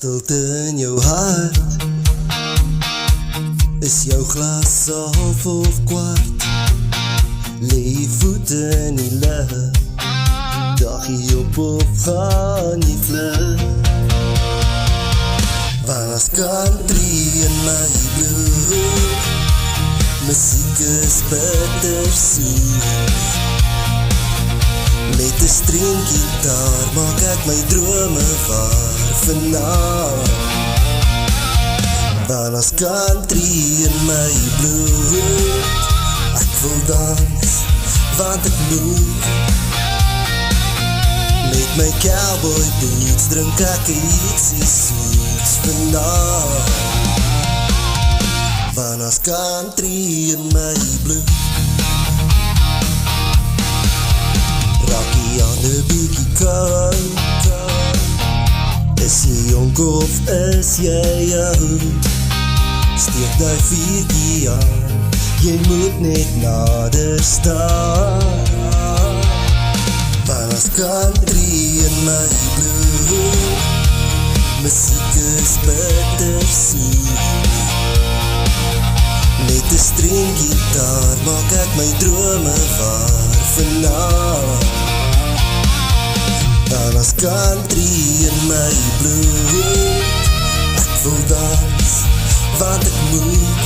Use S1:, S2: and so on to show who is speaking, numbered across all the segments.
S1: stilte in jou hart is jou glas half of kwart. Lê je voete in die lucht, dag je op of gaan je vlug. Want as country in my bloed, muziek is bittersoet. Met 'n stringgitaar maak ek my drome waar vanaand. Want as country in my bloed, ek wil dans, want ek moet. Met my cowboy boots drink ek ietsie soets vanaand. Want as country in my bloed, rakkie aan de biekie koud. Is jy jonk of is jy oud? Steek die vierkie aan, jy moet net nader staan. Want as country in my bloed, muziek is bittersoet. Met 'n stringgitaar maak ek my drome waar vanaand. Want as country in my bloed, ek wil dans, want ek moet.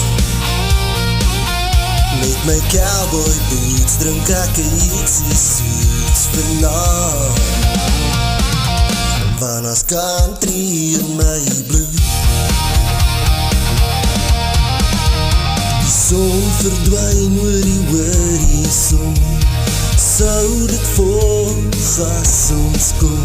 S1: Met my cowboy boots drink ek ietsie soets vanaand. Want as country in my bloed, die son verdwyn oor die horizon. Sou dit volgas ons kom,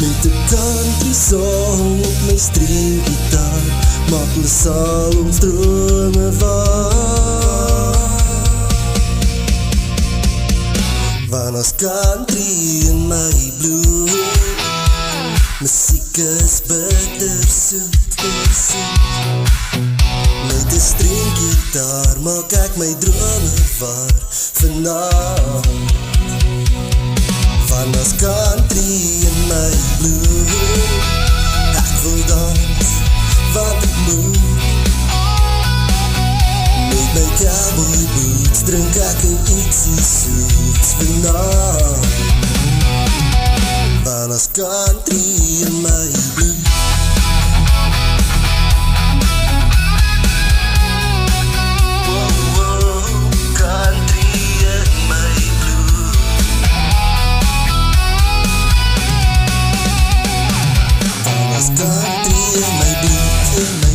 S1: met 'n country song op my stringgitaar, maak ons al ons drome waar. Want as country in my bloed, muziek is bittersoet. Met 'n stringgitaar maak ek my drome waar vanaand. Want as country in my bloed, ek wil dans, want ek moet. Met my cowboy boots drink ek ietsie soets vanaand. Want as country in my bloed, country in my blood, in my